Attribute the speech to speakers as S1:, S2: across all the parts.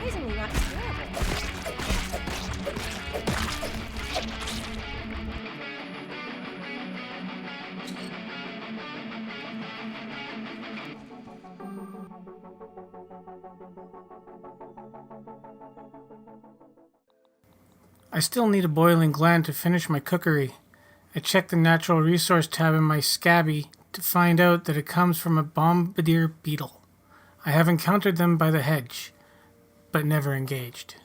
S1: Surprisingly not terrible.
S2: I still need a boiling gland to finish my cookery. I checked the natural resource tab in my scabby to find out that it comes from a Bombardier Beetle. I have encountered them by the hedge, but never engaged.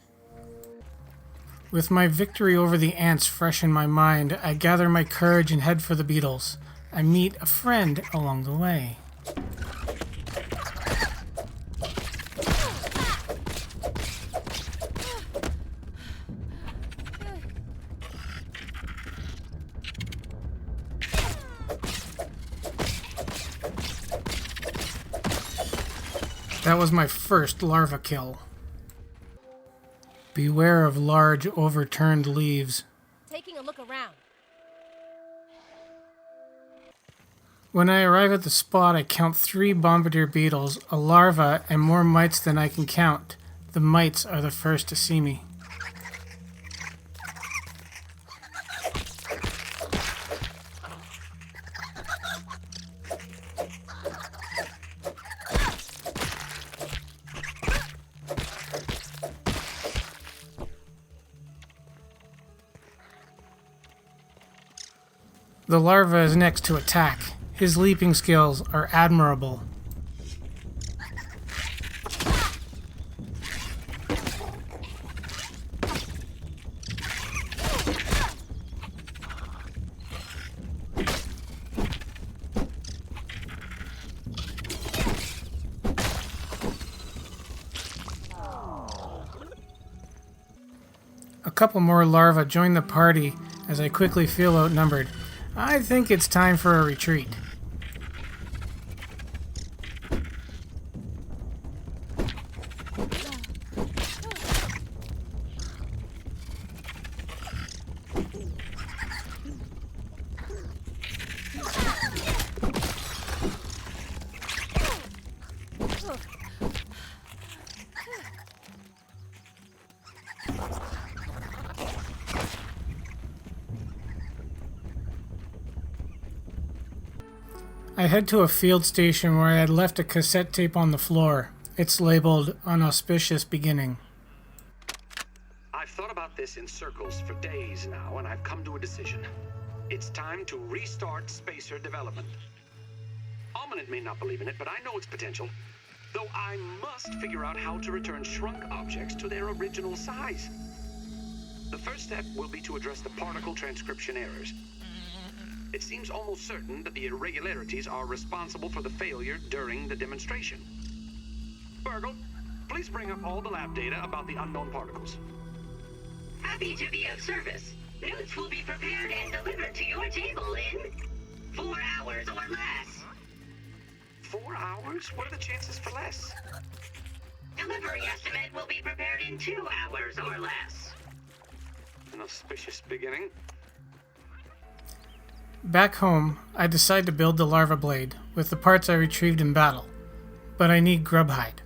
S2: With my victory over the ants fresh in my mind, I gather my courage and head for the beetles. I meet a friend along the way. That was my first larva kill. Beware of large overturned leaves.
S1: Taking a look around.
S2: When I arrive at the spot, I count 3 bombardier beetles, a larva, and more mites than I can count. The mites are the first to see me. The larva is next to attack. His leaping skills are admirable. A couple more larvae join the party as I quickly feel outnumbered. I think it's time for a retreat. I head to a field station where I had left a cassette tape on the floor. It's labeled Unauspicious Beginning.
S3: I've thought about this in circles for days now, and I've come to a decision. It's time to restart spacer development. Ominent may not believe in it, but I know its potential. Though I must figure out how to return shrunk objects to their original size. The first step will be to address the particle transcription errors. It seems almost certain that the irregularities are responsible for the failure during the demonstration. Burgle, please bring up all the lab data about the unknown particles.
S4: Happy to be of service. Notes will be prepared and delivered to your table in 4 hours or less.
S3: 4 hours? What are the chances for less?
S4: Delivery estimate will be prepared in 2 hours or less.
S3: An auspicious beginning.
S2: Back home, I decide to build the larva blade with the parts I retrieved in battle, but I need grub hide.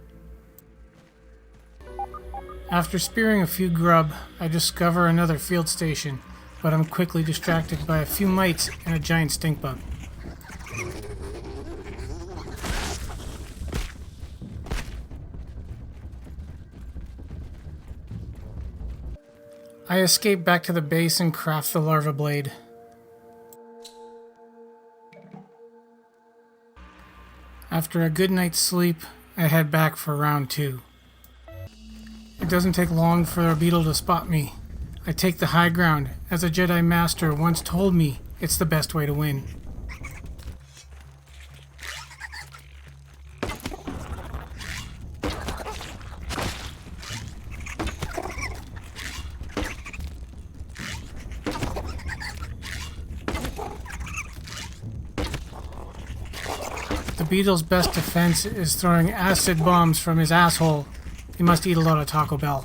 S2: After spearing a few grub, I discover another field station. but I'm quickly distracted by a few mites and a giant stink bug. I escape back to the base and craft the larva blade. After a good night's sleep, I head back for round 2. It doesn't take long for a beetle to spot me. I take the high ground, as a Jedi Master once told me it's the best way to win. The beetle's best defense is throwing acid bombs from his asshole. He must eat a lot of Taco Bell.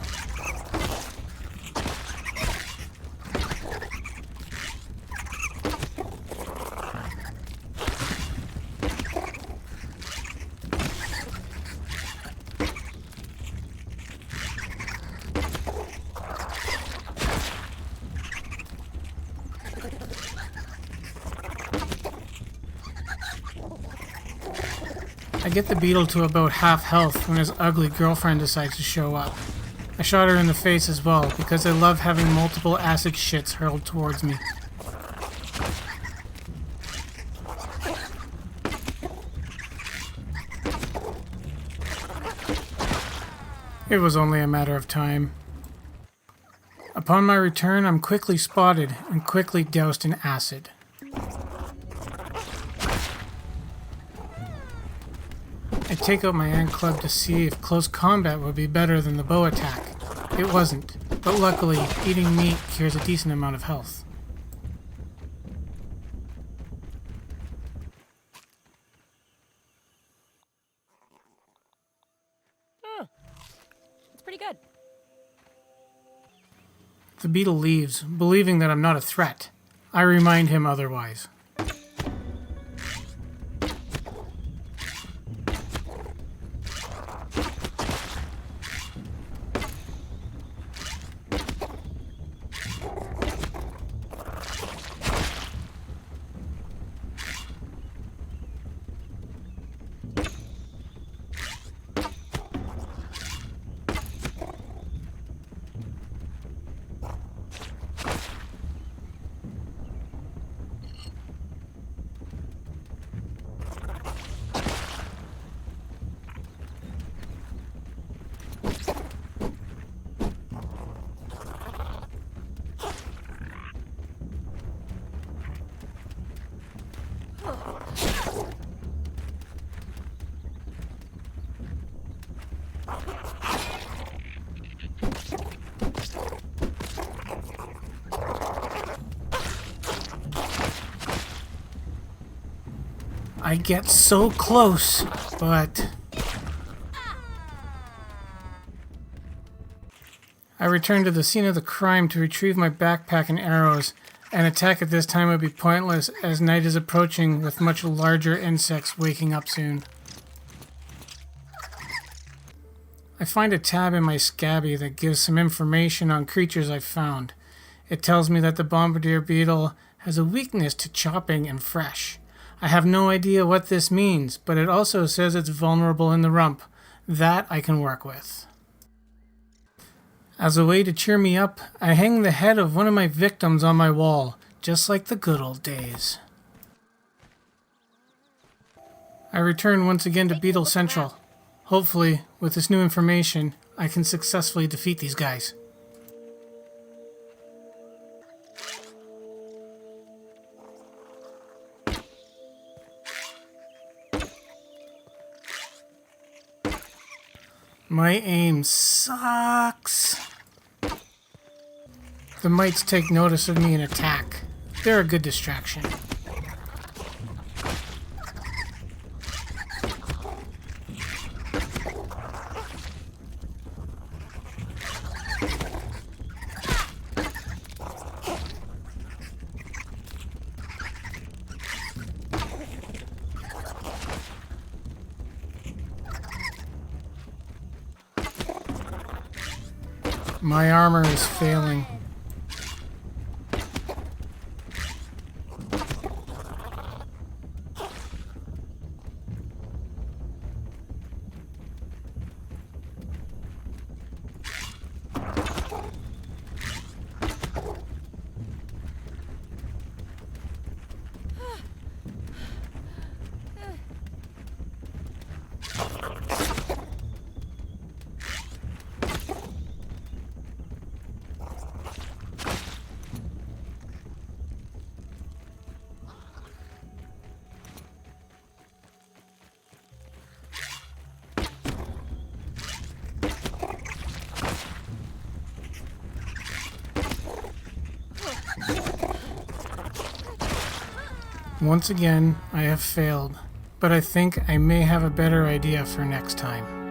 S2: I get the beetle to about half health when his ugly girlfriend decides to show up. I shot her in the face as well, because I love having multiple acid shits hurled towards me. It was only a matter of time. Upon my return, I'm quickly spotted and quickly doused in acid. I take out my ant club to see if close combat would be better than the bow attack. It wasn't, but luckily, eating meat cures a decent amount of health.
S1: It's pretty good.
S2: The beetle leaves, believing that I'm not a threat. I remind him otherwise. I get so close, but... I return to the scene of the crime to retrieve my backpack and arrows. An attack at this time would be pointless, as night is approaching with much larger insects waking up soon. I find a tab in my scabby that gives some information on creatures I've found. It tells me that the Bombardier Beetle has a weakness to chopping and fresh. I have no idea what this means, but it also says it's vulnerable in the rump. That I can work with. As a way to cheer me up, I hang the head of one of my victims on my wall, just like the good old days. I return once again to Beetle Central. Hopefully, with this new information, I can successfully defeat these guys. My aim sucks. The mites take notice of me and attack. They're a good distraction. My armor is failing. Once again, I have failed, but I think I may have a better idea for next time.